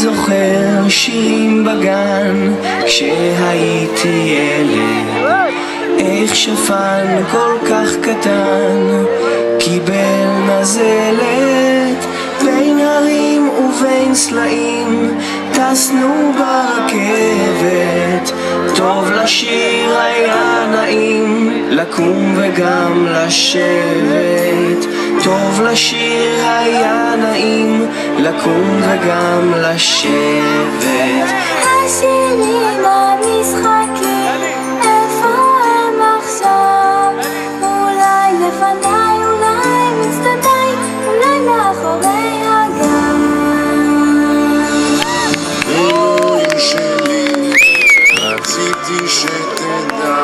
זוכר שירים בגן כשהייתי ילד, איך שפן כל כך קטן קיבל נזלת, בין הרים ובין סלעים טסנו ברכבת, טוב לשיר היה נעים לקום וגם לשבת, טוב לשיר היה נעים לקום וגם לשבת. השירים המשחקים איפה הם עכשיו? אולי לפניי, אולי מצדדיי, אולי מאחורי הגב. אלוהים שלי, רציתי שתדע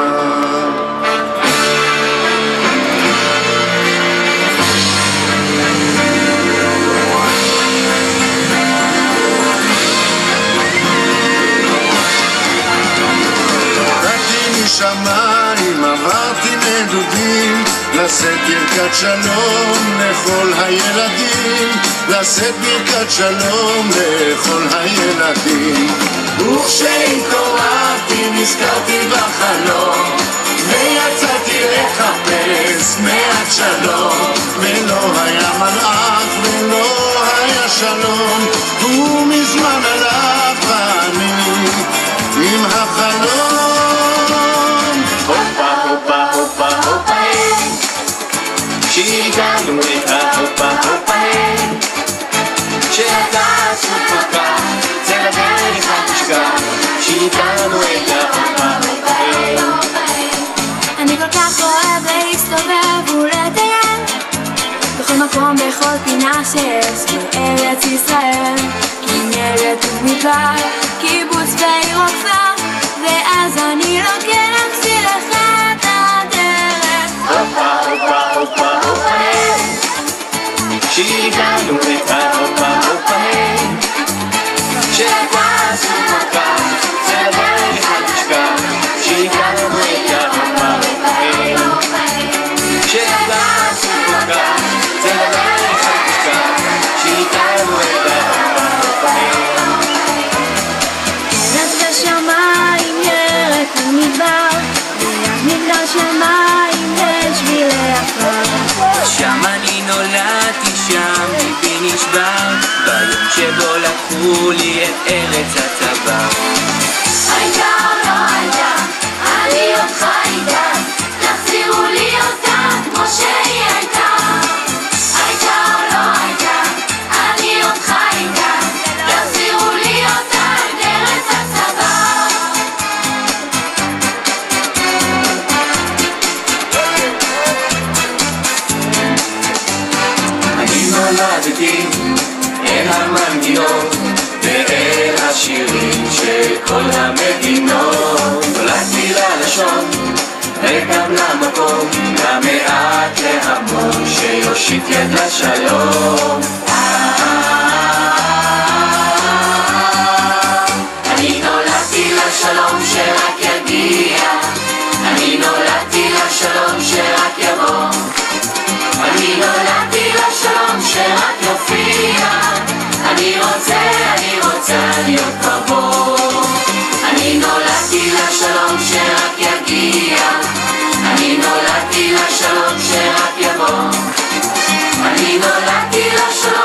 שמיים עברתי נדודים, לשאת ברכת שלום לכל הילדים, לשאת ברכת שלום לכל הילדים. וכשהתעוררתי נזכרתי בחלום, ויצאתי לחפש מעט שלום, ולא היה מלאך ולא היה שלום, הוא מזמן הלך ואני עם החלום. שהגענו את ההופה הופה כשאתה סופקה צא לדרך התשקע, שהגענו את ההופה הופה. אני כל כך אוהב להסתובב ולטייל בכל מקום, בכל פינה שיש בארץ ישראל, כנרת ומדבר, קיבוץ ועיר וכפר, ואז אני לוקח לך את הדרך. הופה הופה הופה הופה שהגענו את ההופה הופה כשאתה סופקה צא לדרך התשקע, שהגענו את ההופה הופה כשאתה סופקה צא לדרך התשקע, שהגענו את ההופה הופה. ארץ ושמיים, ירק ומדבר, ויד מגדל שמיים ושבילי עפר. שם אני נולדתי, שם ליבי נשבר, ביום שבו לקחו לי את ארץ הצבא. הייתה או לא הייתה, אני אותך איתה, תחזירו לי אותה כמו שהיא הייתה. הייתה או לא הייתה, אני אותך איתה, תחזירו לי אותה את ארץ הצבא. אני נולדתי אל המנגינות ואל השירים של כל המדינות, נולדתי ללשון וגם למקום, למעט להמון שיושיט יד לשלום. אני נולדתי לשלום שרק יגיע, אני נולדתי לשלום שרק יבוא, אני נולדתי לשלום שרק יופיע, אני רוצה להיות כמוהו. אני נולדתי לשלום שרק יגיע, אני נולדתי לשלום שרק יבוא, אני נולדתי לשלום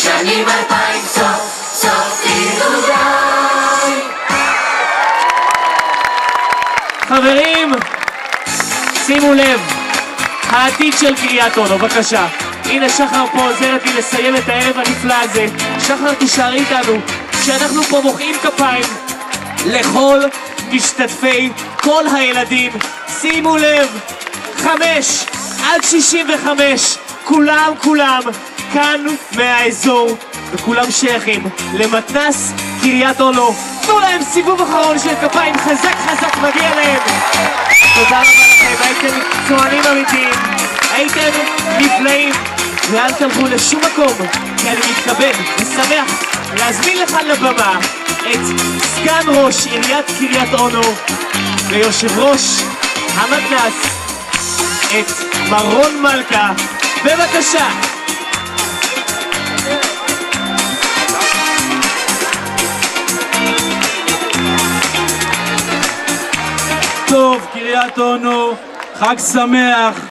בשנים 2000 סוף סוף תדעו די. חברים, שימו לב, העתיד של קריית אונו, בבקשה. הנה שחר פה עוזרת לי לסיים את הערב הנפלא הזה. שחר, תישארי איתנו, שאנחנו פה מוחאים כפיים לכל משתתפי, כל הילדים. שימו לב, 5 עד 65, כולם כאן מהאזור, וכולם שייכים למתנ"ס קריית אונו. תנו להם סיבוב אחרון של כפיים חזק, מגיע להם. תודה רבה לכם, הייתם מקצוענים אמיתיים, הייתם נפלאים, ואל תלכו לשום מקום, כי אני מתכבד ושמח להזמין לכאן לבמה את סגן ראש עיריית קריית אונו ויושב ראש המתנ"ס, את מרון מלכה. בבקשה. טוב, קריית אונו, חג שמח.